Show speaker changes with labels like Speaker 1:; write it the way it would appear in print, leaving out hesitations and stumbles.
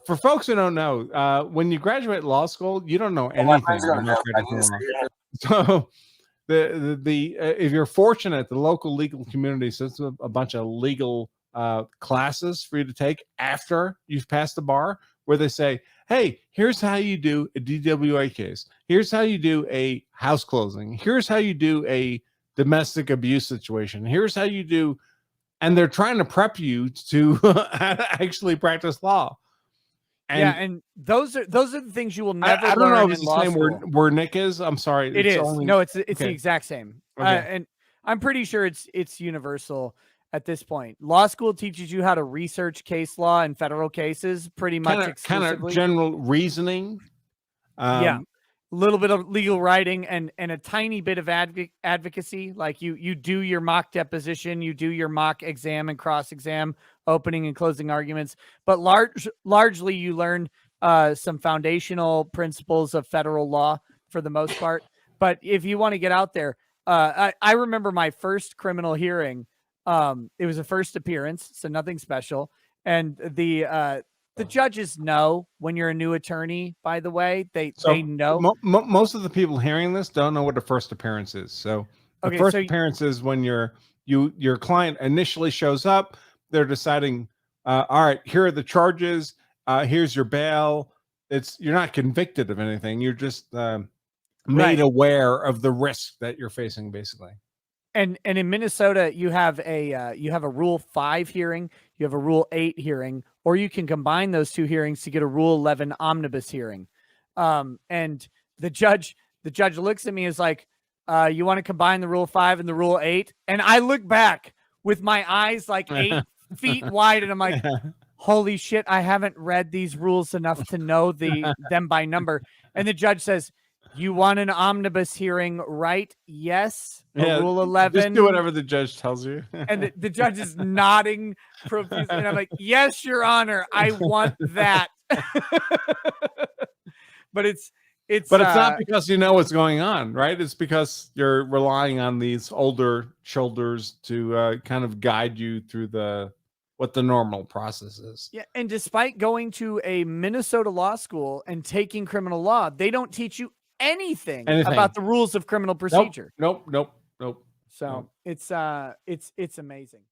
Speaker 1: for folks who don't know, when you graduate law school, you don't know anything about practicing law. So if you're fortunate, the local legal community sets up a bunch of legal classes for you to take after you've passed the bar, where they say, hey, here's how you do a DWA case. Here's how you do a house closing. Here's how you do a domestic abuse situation. Here's how you do, and they're trying to prep you to actually practice law.
Speaker 2: And those are the things you will never.
Speaker 1: I don't know
Speaker 2: learn
Speaker 1: if it's
Speaker 2: in
Speaker 1: the
Speaker 2: law
Speaker 1: same
Speaker 2: school.
Speaker 1: where Nick is. I'm sorry.
Speaker 2: It is. No, it's
Speaker 1: okay.
Speaker 2: the exact same.
Speaker 1: Okay.
Speaker 2: And I'm pretty sure it's universal at this point. Law school teaches you how to research case law and federal cases pretty much exclusively.
Speaker 1: Kind of general reasoning.
Speaker 2: Yeah. A little bit of legal writing and a tiny bit of advocacy. Like you do your mock deposition, you do your mock exam and cross exam, opening and closing arguments, but largely you learn some foundational principles of federal law for the most part. But if you want to get out there, I remember my first criminal hearing. It was a first appearance, so nothing special. And the judges know when you're a new attorney, by the way. They know.
Speaker 1: Most of the people hearing this don't know what a first appearance is. So the first appearance is when your client initially shows up. They're deciding, all right, here are the charges. Here's your bail. You're not convicted of anything. You're just made aware of the risk that you're facing, basically.
Speaker 2: And in Minnesota, you have a Rule 5 hearing, you have a Rule 8 hearing, or you can combine those two hearings to get a Rule 11 omnibus hearing. And the judge looks at me as like, you want to combine the Rule 5 and the Rule 8? And I look back with my eyes like 8 feet wide, and I'm like, holy shit, I haven't read these rules enough to know them by number. And the judge says, you want an omnibus hearing, right? Yes.
Speaker 1: Yeah,
Speaker 2: Rule 11.
Speaker 1: Just do whatever the judge tells you.
Speaker 2: And the judge is nodding profusely. And I'm like, yes, Your Honor, I want that. But it's
Speaker 1: not because you know what's going on, right? It's because you're relying on these older shoulders to kind of guide you through what the normal process is.
Speaker 2: Yeah. And despite going to a Minnesota law school and taking criminal law, they don't teach you anything about the rules of criminal procedure.
Speaker 1: Nope.
Speaker 2: So it's amazing.